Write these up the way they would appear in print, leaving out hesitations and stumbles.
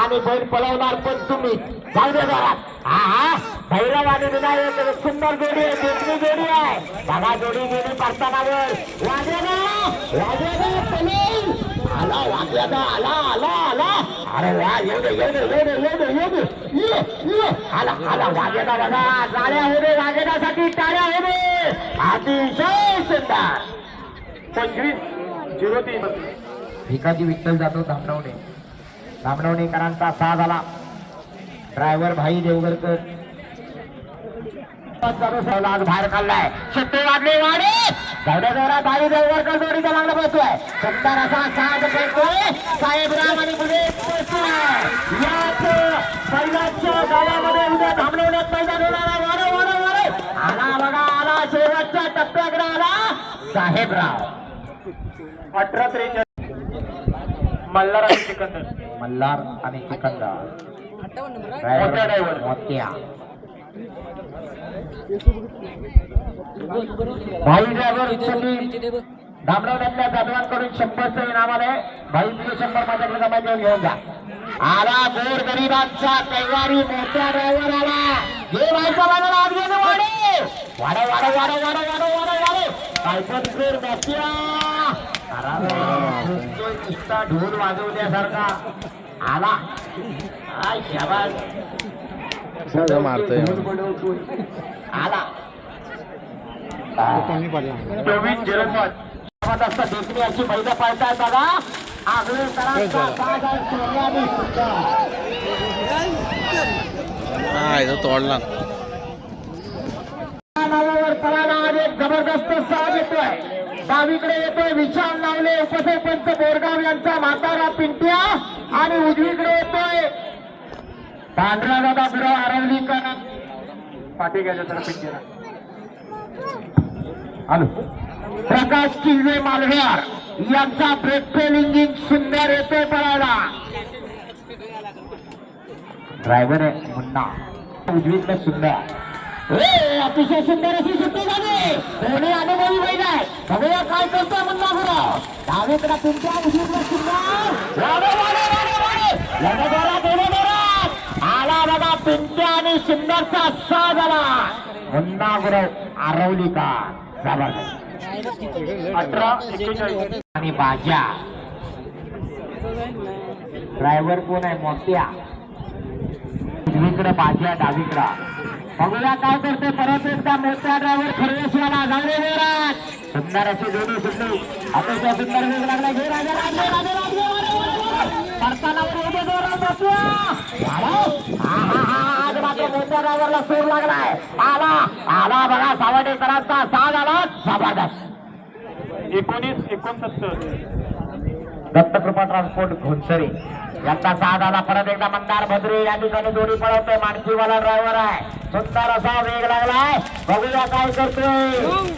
आणि बैल पळवणार पण तुम्ही. जाऊ दे घरात. हा हा भैरव आणि विनायक सुंदर जोडी आहे, देखणी जोडी आहे. बघा जोडी गेली परतानावर. वाजेना वाजेना पलील आला, वाजेना आला आला आला. अरे वा एवढे एवढे एवढे एवढे एवढे आला आला वाजेना. बघा टाळ्या हो दे वाजेनासाठी, टाळ्या हो दे. अतिशय सुंदर. 25-03 भिकाजी विठ्ठल जातो धामणवणे. धामणवणेकरांचा 6 झाला. ड्रायव्हर भाई देवगरकर आज बाहेर काढलाय. शिट्टे वाजले वाडे. जाऊद्या जोरात भाई देवगरकर जोडीचा लागला बसतोय. सुंदर असा साज फेकतोय. साहेबराव आणि मुले याच पहिल्याच्या गावामध्ये उद्या धामणवण्यात मैदान होणार आहे. वारे वारे वारे आला बघा आला. शेवटच्या टप्प्याकडे आला साहेबराव. 18-43 मल्हार आणि सिकंदर. मल्हार आणि सिकंदर. ड्रायव्हर मोत्या भाई ड्रायव्हर धामणवण्यातल्या जाधवांकडून 100चं इनाम आलंय. भाई 100 माझ्याकडे जमा घेऊन जा. आला गोर गरिबांचा कैवारी मोठ्या ड्रायव्हर आला. हे व्हायचा मला आज गेले वाडे वाडे वाडे वाडे वाडे वाडे वाडे वाडे कायपत मोठ्या नुसता ढोल वाजवण्यासारखा आला. आय शाबास मारतोय आला. 24-05 देखणी अशी बैल पाळताय बघा. तोडला नावावर पळाला आणि एक जबरदस्त साज येतोय. डावीकडे येतोय विशाल नावले उपसरपंच बोरगाव यांचा म्हातारा पिंट्या आणि उजवीकडे येतोय पांढरा दादा गुरव आरवलीकर. पाठी घ्यायच्या जरा पिंकीला. हॅलो प्रकाश किल्ले मालव्यार यांचा ब्रेक फेलिंग सुंदर येतोय पळायला. ड्रायव्हर आहे मुन्ना. उजवीकडे सुंदर. अतिशय सुंदर अशी सुट्टी झाली. कोणी अनुभवी बैल आहे. बघूया काय करतोय मुन्ना गुरव. डावीकडे पिंट्या उजवीकडे सुंदर. आला बघा पिंट्या आणि सुंदरचा 6 झाला. मुन्ना गुरव आरवली का जबरदस्त. 18-41 आणि बाजा ड्रायव्हर कोण आहे मोठ्या. उजवीकडे बाजा डावीकडा. बघूया काय करते परत एकदा मोठ्या ड्रायव्हर खरवेशवाला जाऊदे जोरात. सुंदर अशी जोडी सुटली. अतिशय सुंदर वेग लागला. घे राजा राजे राजे राजे करताना उभे जोरात बसूया. आज मात्र मोठ्या ड्रायव्हरला सूर लागलाय. आला आला बघा सावडेकरांचा 6 झाला. जबरदस्त. 19-69 दत्तकृपा ट्रान्सपोर्ट घोणसरी यांचा 6 झाला. परत एकदा मंदार भद्रे या ठिकाणी जोडी पळवतोय. मानसीवाला ड्रायव्हर आहे. सुंदर असा वेग लागलाय. बघूया काय करतोय.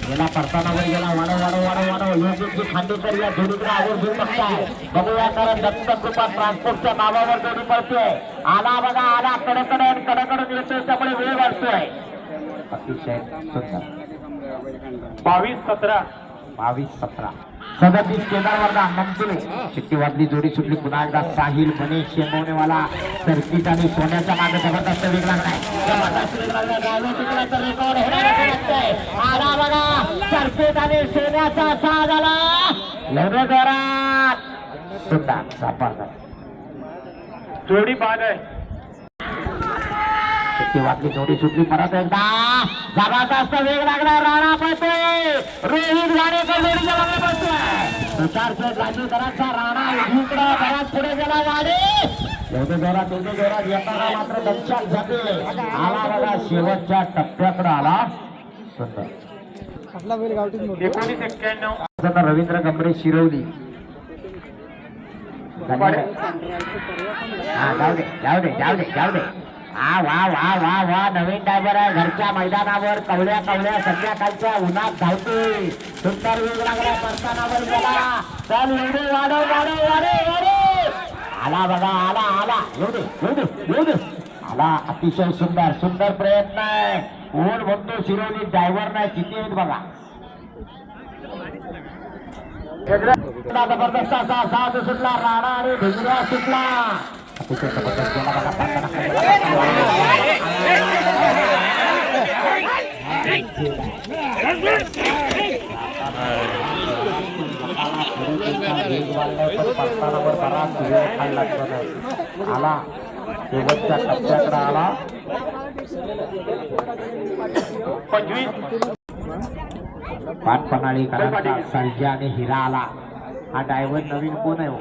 गेला परतानावर गेला. वाढव वाढव वाढव वाढव योगेशजी खांडेकर या जोडीकडे आवर्जून बघताय. बघूया कारण दत्तकृपा ट्रान्सपोर्टच्या नावावर जोडी पळतोय. आला बघा आला कडकडे कडकडून येतोय त्यामुळे वेळ वाढतोय. अतिशय सुंदर. 22-17 22-17 37 केदारवाडा नमजुले. शिट्टी वाजली. जोडी सुटली. पुन्हा एकदा साहिल मनीष शेंगवणेवाला सर्किट आणि सोन्याच्या मागे जबरदस्त वेग लागलाय. जबरदस्त वेग लागलाय. डायव्हर रेकॉर्ड आला बघा सर्किट आणि सोन्याचा 6 झाला. एवढे जोरात सुंदर जबरदस्त जोडी बाद आहे. शिट्टी वाजली. जोडी सुटली. परत एकदा जबरदस्त वेग लागला. राणा पळतोय. रोहित गाडेकर जोडीच्या मागे पळतोय. तुषार शेठ लांजीकरांचा राणा उजवीकडे बराच पुढे गेला. गाडी एवढे जोरात येताना मात्र लक्षात जाते. आला बघा शेवटच्या टप्प्याकडे आला. सुंदर. 19-91 रवींद्र गंभरे शिरवली. जाऊ दे जाऊ दे जाऊ दे जाऊ दे. वा वा वा वा नवीन ड्रायव्हर आहे. घरच्या मैदानावर कवड्या कवड्या संध्याकाळच्या उन्हात धावतोय. सुंदर वेग लागला. परतानावर गेला. चल एवढे वाढव वाढव वाढव वाढव. आला बघा आला आला. एवढे आला. अतिशय सुंदर सुंदर प्रयत्न आहे. कोण म्हणतो शिरोली ड्रायव्हर नाही. किती आहेत बघा. जबरदस्त असा साथ सुटला. राणा आणि भिजऱ्या सुटला. अतिशय जबरदस्त गेला बघा पाहताना. आला शेवटच्या टप्प्याकडे आला 25 पाटपणाळीकरांचा सर्जा आणि हिरा आला. हा ड्रायव्हर नवीन कोण आहे हो?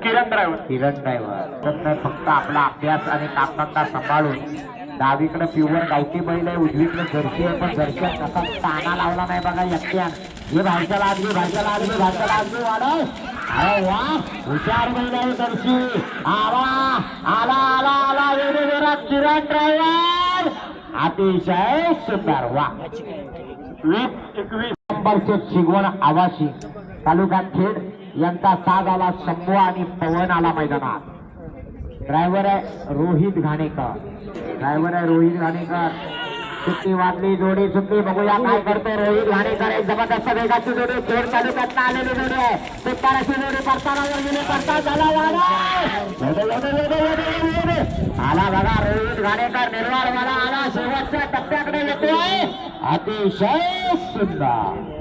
किरण ड्रायव्हर. किरण ड्रायव्हर फक्त आपला अभ्यास आणि कामधंदा सांभाळून डावीकडे प्युअर गावठी बैल आहे, उजवीकडे जर्सी आहे, पण जर्सी कसा ताना लावला नाही बघा एकट्यान. हे भाषाला आज भाषाला आज वाढव. अरे वा हुशार बैल आहे जर्सी. आला आला आला आला वेगवेगळा किरण ड्रायव्हर अतिशय सुंदर. वा 20-21 नंबरचे शिगवण आवाशी तालुका खेड यांचा साथ आला. शंभू आणि पवन आला मैदानात. ड्रायव्हर आहे रोहित घाणेकर. सुट्टी वाजली, जोडी सुट्टी. बघूया काय करतो रोहित घाणेकर. एक जबरदस्त वेगाची जोडी खेड तालुक्यात आलेली जोडी आहे. सुताराची जोडी परतानावर गेली. परता झाला आला बघा रोहित घाणेकर निर्वाळवाला आला. शेवटच्या टप्प्याकडे येतोय. अतिशय सुंदर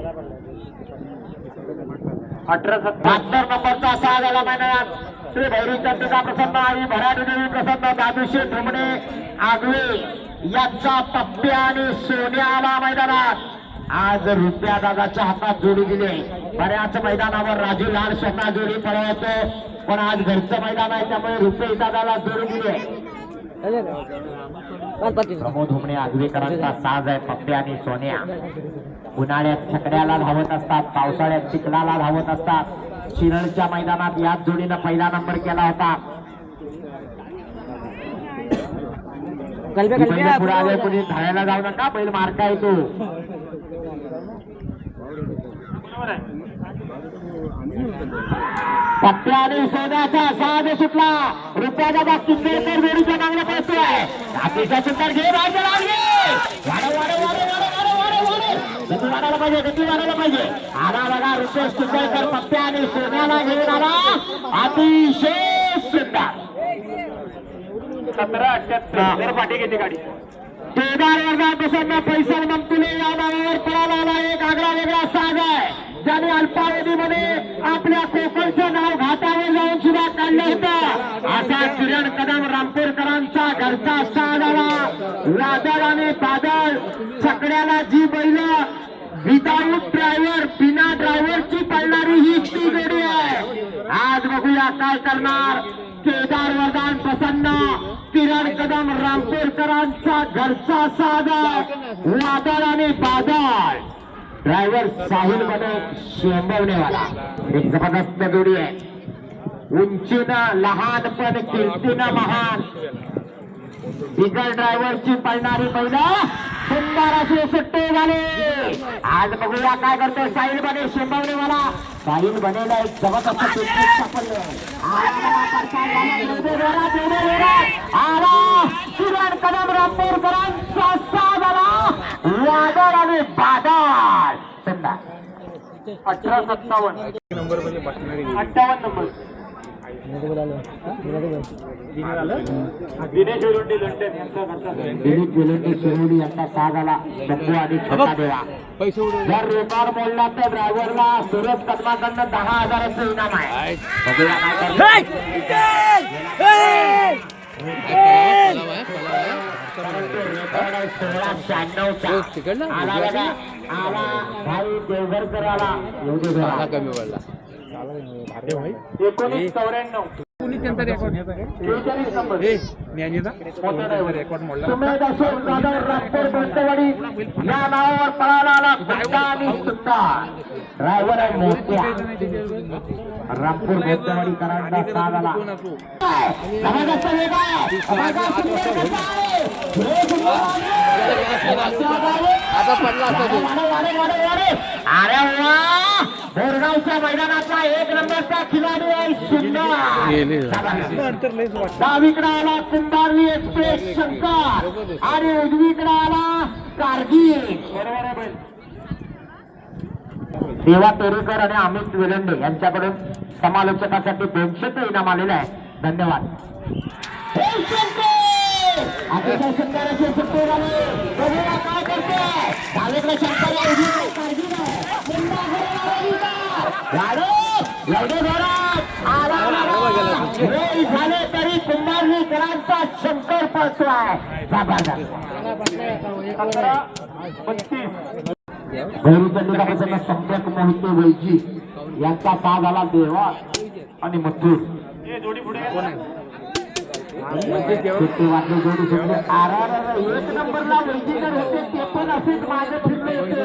18-17 नंबरचा साज आला मैदानात. श्री भैरी चंद्रिका प्रसन्न आई भराडी देवी प्रसन्न दादूशी ठुमणे आगवे यांचा पप्प्या आणि सोन्या आला मैदानात. आज रुपया दादाच्या हातात जोडी दिली. बऱ्याच मैदानावर राजू लाल स्वतः जोडी पळवतो, पण आज घरचं मैदान आहे त्यामुळे रुपये दादाला जोडी दिली आहे. प्रमोद हुमणे आगवेकरांचा साज आहे पप्प्या आणि सोन्या. उन्हाळ्यात छकड्याला धावत असतात, पावसाळ्यात चिखलाला धावत असतात. शिरडच्या मैदानात याच जोडीनं पहिला नंबर केला होता. पुढे आले कुणी धावायला जाऊ नका, बैल मारका येतो. पप्प्या आणि सोन्याचा साज सुटला. रुपयाचा बाबतीत जोडीच्या मागण्या पोहोचतोय. अतिशय सुंदर घे वाढायला पाहिजे. आला बघा रुपेश चिखलकर पप्प्या आणि सोन्याला घेऊन आला. अतिशय सुंदर 17-78 पाठी घेते गाडी. केदार वर्गात प्रसन्न फैसल मंतुले या नावावर पळाला आला एक आगळा वेगळा साज आहे, ज्याने अल्पावधीमध्ये आपल्या कोकणचं नाव घाटावर जाऊन सुद्धा काढलं होतं. असा किरण कदम रामपूरकरांचा घरचा साज आला. वादळ आणि बादळ छकड्याला जी बैल विदाऊट ड्रायव्हर बिना ड्रायव्हरची पळणारी ही ती जोडी आहे. आज बघूया काय करणार. केदार वरदान प्रसन्न किरण कदम रामपूरकरांचा घरचा साज वादळ आणि बादळ. ड्रायव्हर साहिल मध्ये शेंबवणेवाला एक जबरदस्त जोडी आहे. उंचीनं लहान पण कीर्तीनं महान. बिगर ड्रायव्हरची पळणारी पहिला सुंदर असे सुट्टे झाले. आज बघूया काय करतो साहिल बने शेंबवणेवाला. साहिल बनेला एक जबरदस्त टेक्निक सापडले. आला किरण कदम रामपूरकरांचा साज आला. वादळ आणि बादळ सुंदर 18-57 58 नंबर दिनेश वेलुंडी लंडन यांचा घरचा. दिलीप वेलुंडी शिरोडी यांचा साज आला. शंभू आणि छोटा देवा. जर रेकॉर्ड बोलला तर ड्रायव्हरला सुरज कदमाकडनं 10,000चं इनाम आहे. बघूया काय आला भाई देवघरकर आला. एवढे कमी पडला 1994 43 नंबर रेकॉर्ड मोडला. सुमेध अशोक जाधव रामपूर गोंदवाडी या नावावर पळाला आला. गुंडा आणि सुतार ड्रायव्हर आहे मोठ्या. रामपूर गोंदवाडीकरांचा साज आला. जबरदस्त वेग आहे. आता पडला अरे वा बोरगावच्या मैदानातला एक नंबरचा खिलाडी आहे. सुंदर डावीकडे आला कुंभारली एक्सप्रेस शंकर आणि उजवीकडे आला कारगिल. देवा तोरेकर आणि अमित वेलंडे यांच्याकडून समालोचकासाठी 200चं इनाम आलेलं आहे. धन्यवाद. हे शंकर! अतिशय सुंदर अशी सुट्टी झाली. बघूया काय करतोय. डावीकडे शंकर आहे, उजवीकडे कारगिल आहे. पुन्हा घोड्याला विचार. गाडो, एवढे जोरात. आला, आला. वेळ झाले तरी कुंभारलीकरांचा शंकर पळतोय. जबरदस्त. 17-32. गौरीचंडीला सम्यक मोहिते वैजी यांचा साथ आला देवा आणि मथुर. हे जोडी पुढे घ्या. सुट्टी वाटली जोडी सुटली. एक नंबरला वैजीकर होते ते पण असेच मागे फिरले होते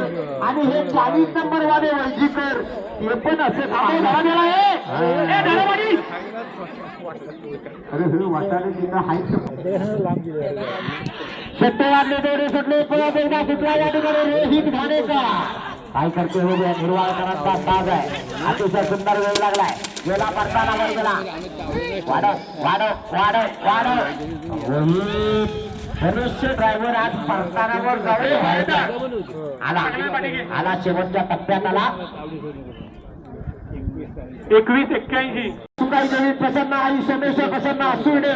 आणि हे 40 नंबर वाले वैजीकर ते पण असेच मागे धडा दिला आहे. ए, धडावाडी. अरे हे वाटाणे तिथं हाईट सत्य वाटली जोडी सुटली. परत एकदा सुटला या ठिकाणी रोहित घाणेकर. काय करते हो या निर्वाळकरांचा साज आहे. अतिशय सुंदर वेळ लागलाय. गेला पडताना वर गेला. वाढव वाढव वाढव वाढव. रोहित धनुष्य ड्रायव्हर आज पडतानावर जाऊ आला आला शेवटच्या टप्प्यात आला. 21-81. सुकाई देवी प्रसन्न आई सोमेश्वर प्रसन्न असुर्डे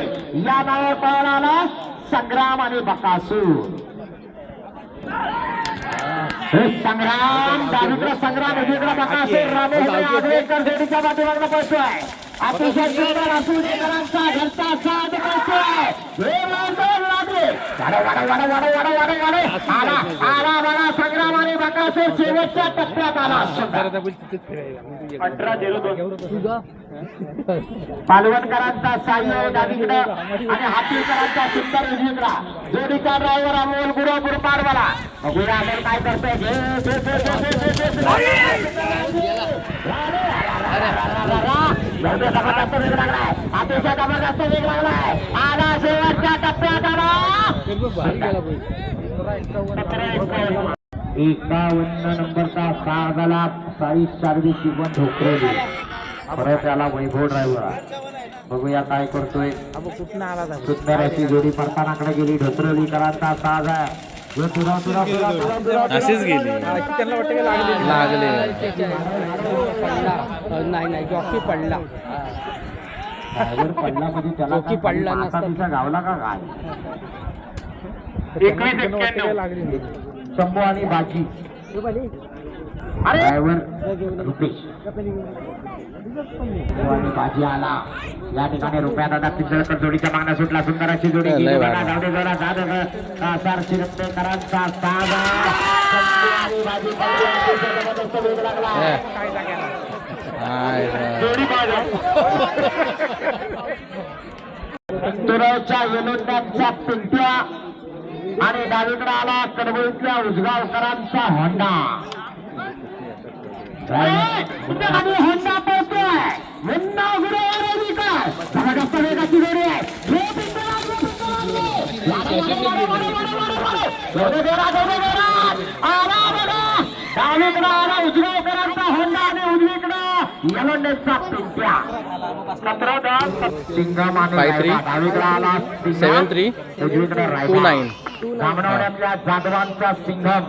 या नावावर पळाला आला संग्राम आणि बकासूर. हे संग्राम डावीकडे संग्राम उजवीकडे बकासूर. रामेश्वर जोडीच्या पाठीमागला पळतोय. अतिशय सुंदर असुर्डेकरांचा घरचा साथ पळतोय. हे वाढव लागले. वाढव वाढव वाढव वाढव वाढव वाढव वाढव. आला आला बडा संग्राम आणि बकासूर शेवटच्या टप्प्यात आला. 18-02. पालवणकरांचा साह्य डावीकडं आणि हातीकरांचा सुंदर उजवीकडा. जोडीचा ड्रायव्हर अमोल गुरु गुरुपाडवाला. बघूया अमोल काय करतोय. जबरदस्त वेग लागलाय. अतिशय जबरदस्त वेग लागलाय. आला शेवटच्या टप्प्यात आला. 51 नंबरचा साथ झाला साई शारदी शिवण ढोकरेली. परत त्याला वैभव ड्रायव्हर. बघूया काय करतोय. सुंदर अशी जोडी परतानाकडे गेली. ढोकरेलीकरांचा साज आहे. अशीच गेली. त्यांना वाटतं की लागले नाही जॉकी पडला. ड्रायव्हर पडला म्हणजे त्याला जॉकी पडला नसता. तिचा गावला का काय. 21-91. शंभू आणि बाजी. ड्रायव्हर रुपेश आणि बाजी आला. या ठिकाणी रुपया दादा पिंजळकर जोडीच्या मागण्या सुटला. सुंदर अशी जोडी गेली. गावडे जोडा कासार शिरपेकरांचा साज आणि बाजी जबरदस्त वेग लागला. जोडी बाजा. तुरवच्या येलोंड्यांचा पिंट्या आणि डावीकडे आला कडवळीतल्या उजगावकरांचा होंडा. होंडा पोहोचतोय. मुन्ना गुरुवार जबरदस्त वेगाची जोडी आहे. डावीकडे आला उजगावकरांचा होंडा आणि उजवीकडे येलोंड्यांचा पिंट्या. 17-10. सिंगम आणि 53 डावीकडे आला 73 उजवीकडे 29. जामनवड्यातल्या जाधवांचा सिंघम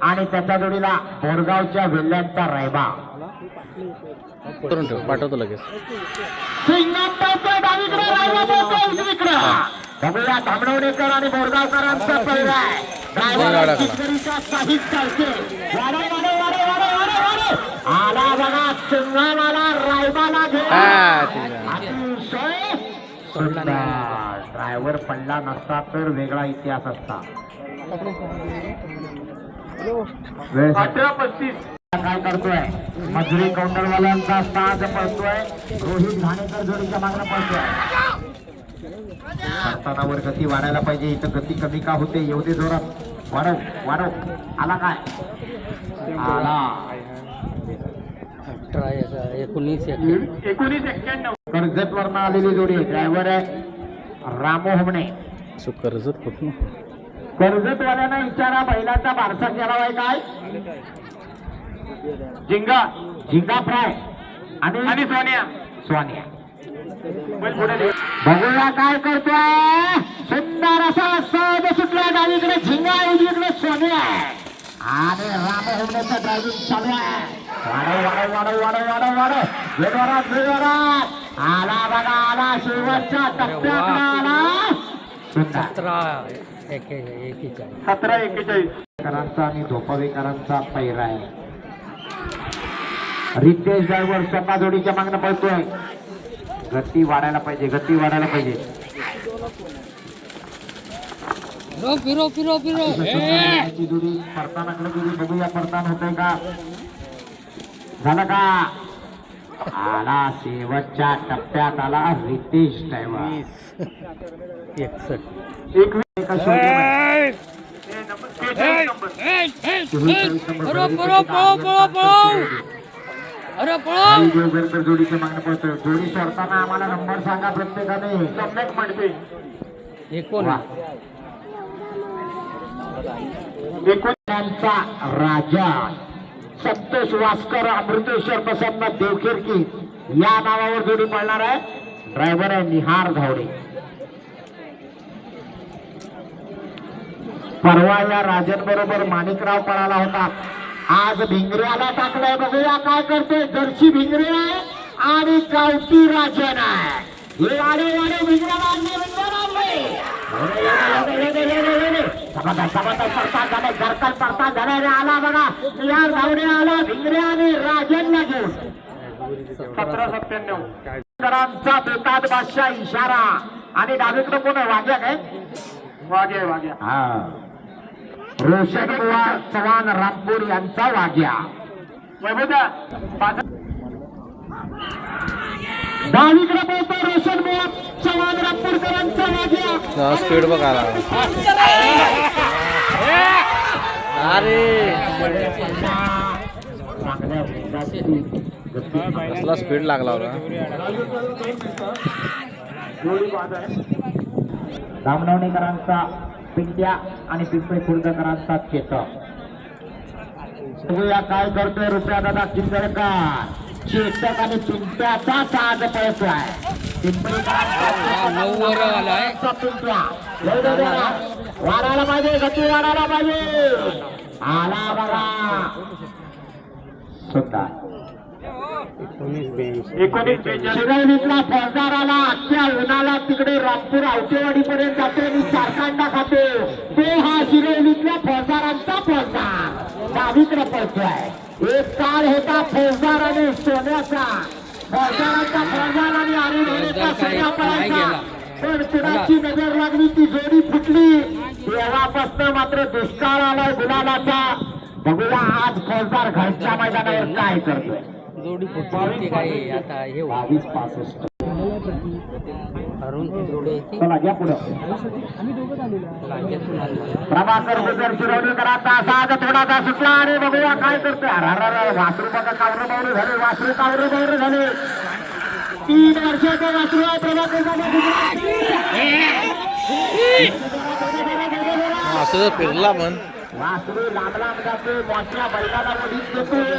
आणि त्याच्या जोडीला बोरगावच्या वेल्ल्यांचा रायबा. करून ठेव, पाठवतो लगेच. सिंघम पळतोय डावीकडे, रायबा पळतोय उजवीकडे. बघूया धामणवडेकर आणि बोरगावकरांचा पहिला आहे. ड्रायव्हर किशोरीचा साहित्य चालते. वाडे वाडे वाडे वाडे वाडे वाडे. आला बघा सिंघम आला रायबाला घेऊन. अतिशय सुंदर. ड्रायव्हर पडला नसता तर वेगळा इतिहास असता. 18-35. काय करतोय. मजुरी काउंटरवाल्यांचा साज पळतोय. रोहित घाणेकर जोडीच्या मागणं पळतोय. करतानावर गती वाढायला पाहिजे. इथं गती कमी का होते. एवढे जोरात वाढव वाढव. आला काय आला. 19-91. कर्जत वरनं आलेली जोडी. ड्रायव्हर आहे रामो हमणे. कर्जत कुठून. कर्जतवाल्यांना विचारा बैलाचा बारसा केला आहे काय. झिंगा झिंगा फ्राय आणि सोन्या. स्वानिया. बैल पुढे ले. बघूया काय करतोय. सुंदर असा सहज सुटला. डावीकडे झिंगा उजवीकडे सोन्या आणि राम ड्रायव्हिंग चालू आहे. वाढव वाढव वाढव वाढव वाढव वाढव. वेगवरात वेगवरात आला बघा आला शेवटच्या टप्प्यात आला सुंदर 17-41 करांचा आणि धोपावेकरांचा पैरा आहे. रितेश ड्रायव्हर स्वतः जोडीच्या मागणं पळतोय. गती वाढायला पाहिजे, गती वाढायला पाहिजे. याची जोडी परतानाकडे जोडी बघूया परतान होतंय का. झालं का. आला शेवटच्या टप्प्यात आला रितेश ड्रायव्हर. 61 एका शोधीमध्ये. देवगडकर जोडीचे मागणं पडतोय. जोडी सोडताना आम्हाला नंबर सांगा प्रत्येकाने. सम्यक म्हणते त्यांचा राजा संतोष वास्कर अमृतेश्वर प्रसन्न देवखिरकी या नावावर जोडी पळणार आहे. ड्रायव्हर आहे निहार धावडे. परवा या राजन बरोबर माणिकराव पळाला होता. आज भिंगऱ्याला टाकलाय. बघूया काय करते. जर्सी भिंगरे आहे आणि गावठी राजन आहे. हे वाडे भिंगऱ्याला आणले. घरकाल पडता झाला आला बघा. निहार धावडे आला. भिंगरे आणि राजनला घेऊन 17-97 करांचा बेताज बादशाह इशारा. आणि डावीकडे कोण आहे. वाग्या काय वाग्या हा रोशन कुमार चव्हाण रामपूर यांचा वाग्या. डावीकडे बोलतो रोशन कुमार चव्हाण रामपूरकरांचा वाग्या. स्पीड बघ आला. अरे कसला स्पीड लागला होता. दामनवणेकरांचा पिंट्या आणि पिंपळे खुर्दकरांचा चेतक. बघूया काय करतोय रुपया दादा किंजळकर. चेतक आणि पिंट्याचा साज पळतोय. पिंपळेकरांचा पिंट्या वाढायला पाहिजे. गती वाढायला पाहिजे. आला बघा सुद्धा 19-42 शिरवलीतला फौजदार आला. त्या उन्हाला तिकडे रामपूर आवटेवाडी पर्यंत जातो आणि चारकांडा खातो. तो हा शिरवलीतल्या फौजदारांचा फौजदार डावीकडे पळतोय. एक काळ होता फौजदार आणि सोन्याचा. फौजदारांचा फौजदार आणि आरुणचा सोन्या पळायचा. पण कुणाची नजर लागली ती जोडी फुटली. तेव्हापासून मात्र दुष्काळ आलाय गुलालाचा. बघूया आज फौजदार घरच्या मैदानावर काय करतोय. जोडी फुटली काय आता हे 22-65 अरुणची जोडी आहे ती चला घ्या पुढं. प्रभाकर गुजर शिरवणीकरांचा साज थोडासा सुटला आणि बघूया काय करतोय. वासरू बघा कावरं बावरं झाले. वासरू कावरं बावरं झाले. 3 वर्षाचे वासरू आहे प्रभाकर. असं फिरला पण वासरू लांब लांब जातो. मोठ्या बैलाला वडीत देतोय.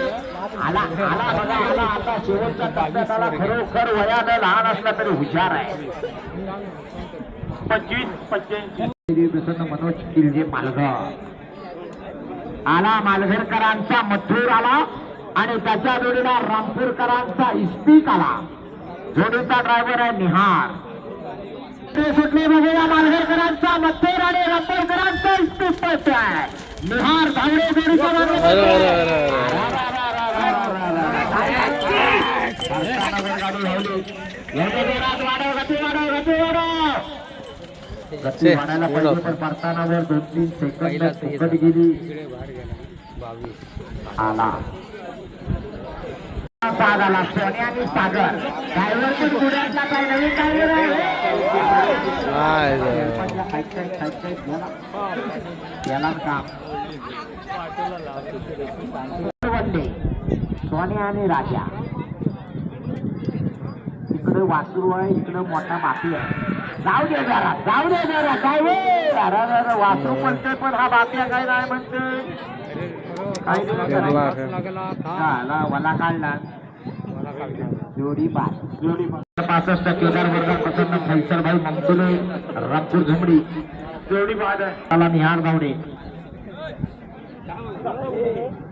आला आला बघा आला. आता शेवटच्या टप्प्यात आला. खरोखर वयानं लहान असला तरी हुशार आहे. 25-85 प्रसन्न मनोज किल्ले मालघर आला. मालघरकरांचा मथुर आला आणि त्याच्या जोडीला रामपूरकरांचा इस्पिक आला. जोडीचा ड्रायव्हर आहे निहार. ते सुटले बघूया. मालघरकरांचा मथुर आणि रामपूरकरांचा इस्पिक पळतोय. निहार धावडे जोडीचा गती वाढायला पाहिजे. पण परतानावर 2-3 सेकंद फुकट गेली. आला साग आला. सोने आणि सागर ड्रायव्हर पण पुण्यातला काय नवीन ड्रायव्हर याला काम सोने आणि राजा. इकडे वासरू आहे. इकडे मोठा बापी आहे. जाऊ दे जरा काय वासरू म्हणते पण हा बापिया काय नाही म्हणते. काय वला काढला. जोडी 65 केदार वर्ग प्रसन्न फैसलभाई मंगसुले रामपूर झुमडी. जोडी बाद आहे. निहार धावडे.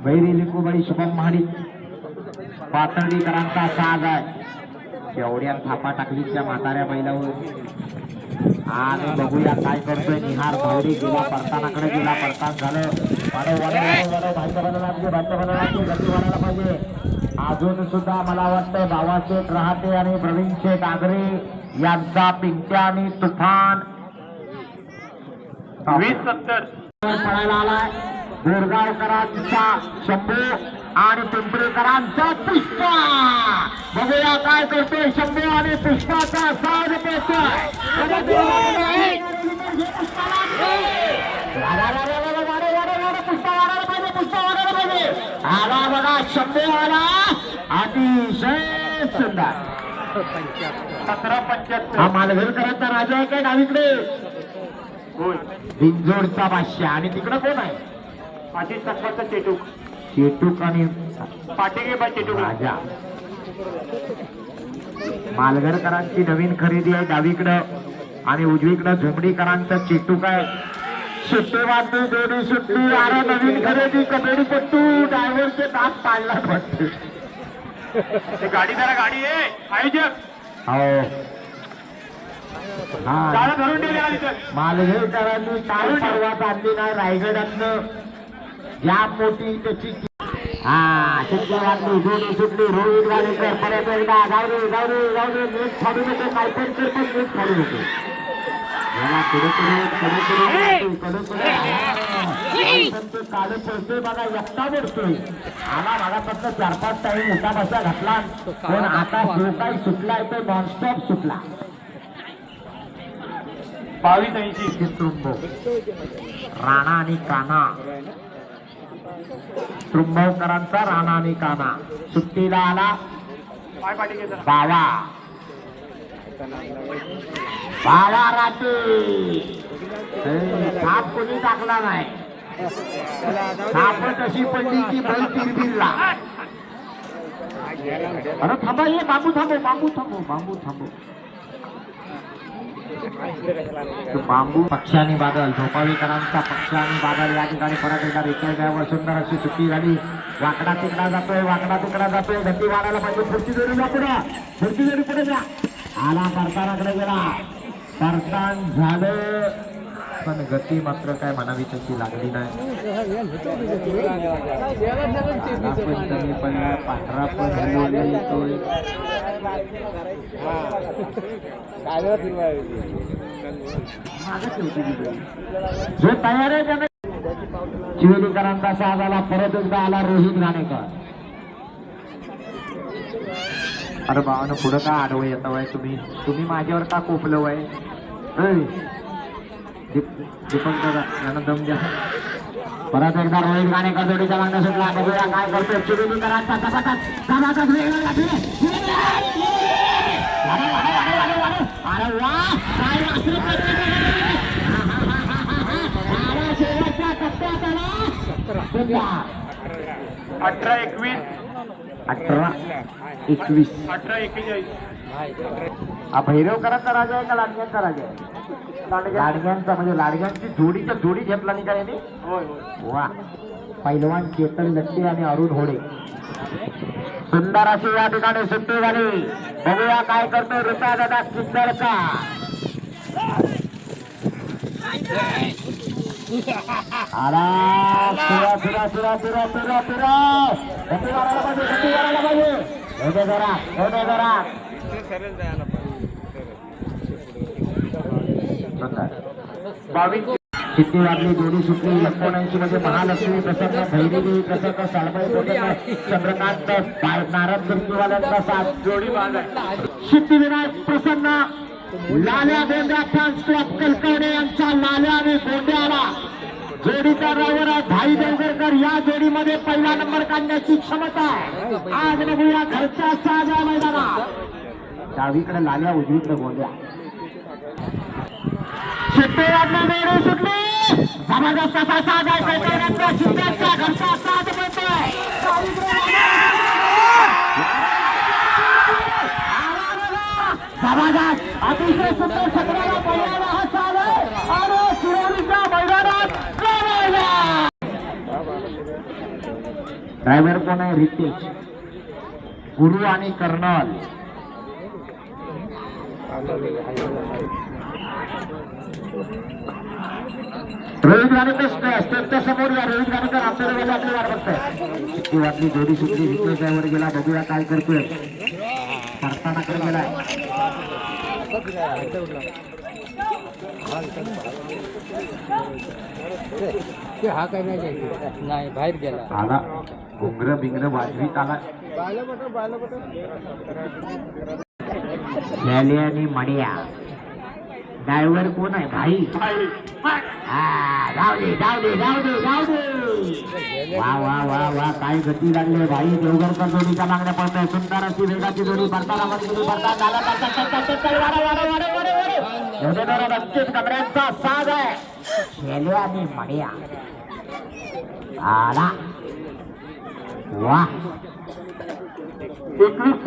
बैरी लिंबूबाई शुभम महाडी पातळीकरांचा साज आहे. एवढ्या थापा टाकलीच्या म्हाताऱ्या बैलावर आणि बघूया काय करतोय निहार भावडी गेला परतानाकडे गेला परतान झालं भाईच्या बनायला लागली गती बनायला पाहिजे अजून सुद्धा मला वाटतं बाबाशेठ रहाटे आणि प्रवीण शेठ आगरे यांचा पिंट्या आणि तुफान 20-70 पळायला आलाय बोरगावकरांचा शंभू आणि पिंपरीकरांचा पुष्पा बघूया काय करतोय शंभू आणि पुष्पाचा साज आला बघा शंभू आला अतिशय सुंदर 17-75 हा मालघरकरांचा राजा आहे काय डावीकडे होय बिंजोडचा बादशाह आणि तिकडं कोण आहे आशिष तक्वाचा चेटूक चेटूक आणि पाटेगे बा चेटूक राजा मालघरकरांची नवीन खरेदी आहे डावीकडं आणि उजवीकडं झुमडीकरांचं चेटूक आहे सुट्टी वाटते जोडी सुट्टी अरे नवीन खरेदी कबड्डी पट्टू ड्रायव्हरचे दात पाडला वाटते ते गाडी जरा गाडी आहे आयोजक हो हा चालत धरून ठेवली आली तर मालघरकरांनी काल परवात आणली नाही रायगडातनं या मोठी त्याची हा सुट्टी वाटली जोडी सुटली रोहित गाडेकर परत एकदा जाऊ दे नीट फाडू नको काय पण कर पण नीट फाडू नको याला काढे पडतोय बघा एकटा पडतोय आला भागापासून 4-5 टाइम मोठा बसा घातला पण आता जो काही सुटलाय तो नॉनस्टॉप सुटला 22-80 त्रुंब राणा आणि काना त्रुंबवकरांचा राणा आणि काना सुट्टीला आला पाय पाटेगे जरा बावा राठी साप कोणी टाकला नाही साप तशी पडली की बैल तिरबिरला अरे थांबा ये बांबू थांबो तो बांबू पक्षी आणि बादल झोपाळीकरांचा पक्ष आणि बादल या ठिकाणी परत एकदा रेखेवर सुंदर अशी सुट्टी झाली वाकडा तिकडा जातोय गती वाढायला पाहिजे पुढची जोडी पुढे जा आला परतानाकडे गेला परतान झालं पण गती मात्र काय म्हणावी तशी लागली नाही कमी पडला पांढरा पण येतोय जो तयार आहे त्याने चिवेलीकरांचा साज आला परत एकदा आला रोहित गाणेकर अरे भावानं पुढं का आडवं येतं वय तुम्ही माझ्यावर का कोपलं वय दीपक दादा यांना दम द्या परत एकदा रोहित गाणेकर जोडीच्या मागण्या सुटला बघूया काय करतोय चिवेलीकरांचा अरे वा काय 18-21 18-21 18-41 हा भैरवकरांचा राजा आहे का लाडग्यांचा राजा आहे लाडग्यांचा म्हणजे लाडग्यांची जोडी घेतला नाही का याने होय वा पैलवान चेतन लट्टे आणि अरुण होडे सुंदर अशी या ठिकाणी सुट्टी झाली बघूया काय करतो रुपया दादा चित्तरचा आला सुरा गती मारायला पाहिजे होते जरा किती वाजली जोडी सुटली 79 मध्ये महालक्ष्मी प्रसन्न भैरवी प्रसन्न साळबाई प्रसन्न चंद्रकांत नारद गिरकीवाल्यांचा साथ जोडी बाद आहे सिद्धिविनायक प्रसन्न लाल्या गोंड्या फॅन्स क्लब कलकवणे यांच्या लाल्या आणि गोंड्याला जोडीचा ड्रायव्हर आहे भाई देवगरकर या जोडीमध्ये पहिला नंबर काढण्याची क्षमता आहे आज बघूया घरच्या साजा मैदानात डावीकडे लाल्या उजवीकडे गोंड्या शिट्टे वाजली जोडी सुटली जबरदस्त असा साज आहे कलकवण्यांचा शिट्ट्यांचा घरचा साज मिळतोय जबरदस्त अतिशय सुंदर सगळ्याला पहिल्याला हा साज आहे आणि शिरोलीच्या मैदानात ड्रायव्हर कोण आहे रितेश गुरु आणि कर्नल रोहित गाणेकर स्टेजच्या समोर या. रोहित गाणेकर आपल्याला गेला आपली वाट बघताय. सुट्टी वाटली, जोडी सुटली, रिक्वेस्ट ड्रायव्हर गेला. बघूया काय करतोय. करताना कडे गेलाय. हा काय नाही बाहेर गेला आला घुंगर बिंगर वाजवीत आला. आणि मडिया ड्रायव्हर कोण आहे भाई? हा, जाऊ दे जाऊ दे जाऊ दे जाऊ दे. वा वा वा वा काय गती लागली भाई. देवघरकर जोडीच्या मागण्या पडतोय. सुंदर अशी वेगाची जोडी पडताना नक्कीच कमऱ्यांचा साज आहे. शेले आणि मडिया आला. वा 21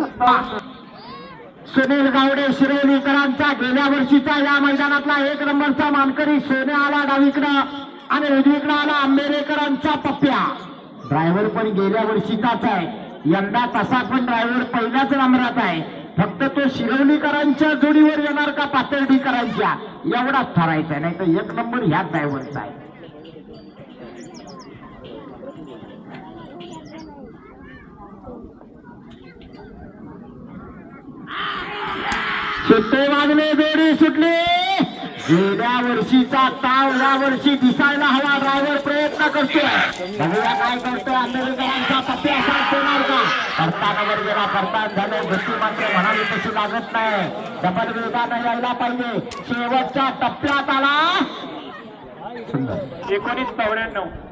सुनील गावडे शिरोलीकरांचा गेल्या वर्षीचा या मैदानातला 1 नंबरचा मानकरी सोन्या आला डावीकडं आणि उजवीकडं आला आंबेरेकरांचा पप्प्या. ड्रायव्हर पण गेल्या वर्षीचाच आहे. यंदा तसा पण ड्रायव्हर पहिल्याच नंबरात आहे. फक्त तो शिरोलीकरांच्या जोडीवर येणार का पातर्डीकरांच्या एवढाच ठरायचा आहे. नाही तर 1 नंबर ह्याच ड्रायव्हरचा आहे. सुट्टे वाजले, जोडी सुटली. गेल्या वर्षीचा ताव या वर्षी दिसायला हवा. ड्रायव्हर प्रयत्न करतोय. बघूया काय करतोय. आंबेडकरांचा पप्प्या साथ देणार का? करताना वर गेला. करतात झालं. गती मात्र म्हणाली तशी लागत नाही. डबल वेगानं यायला पाहिजे. शेवटच्या टप्प्यात आला. सुंदर 1994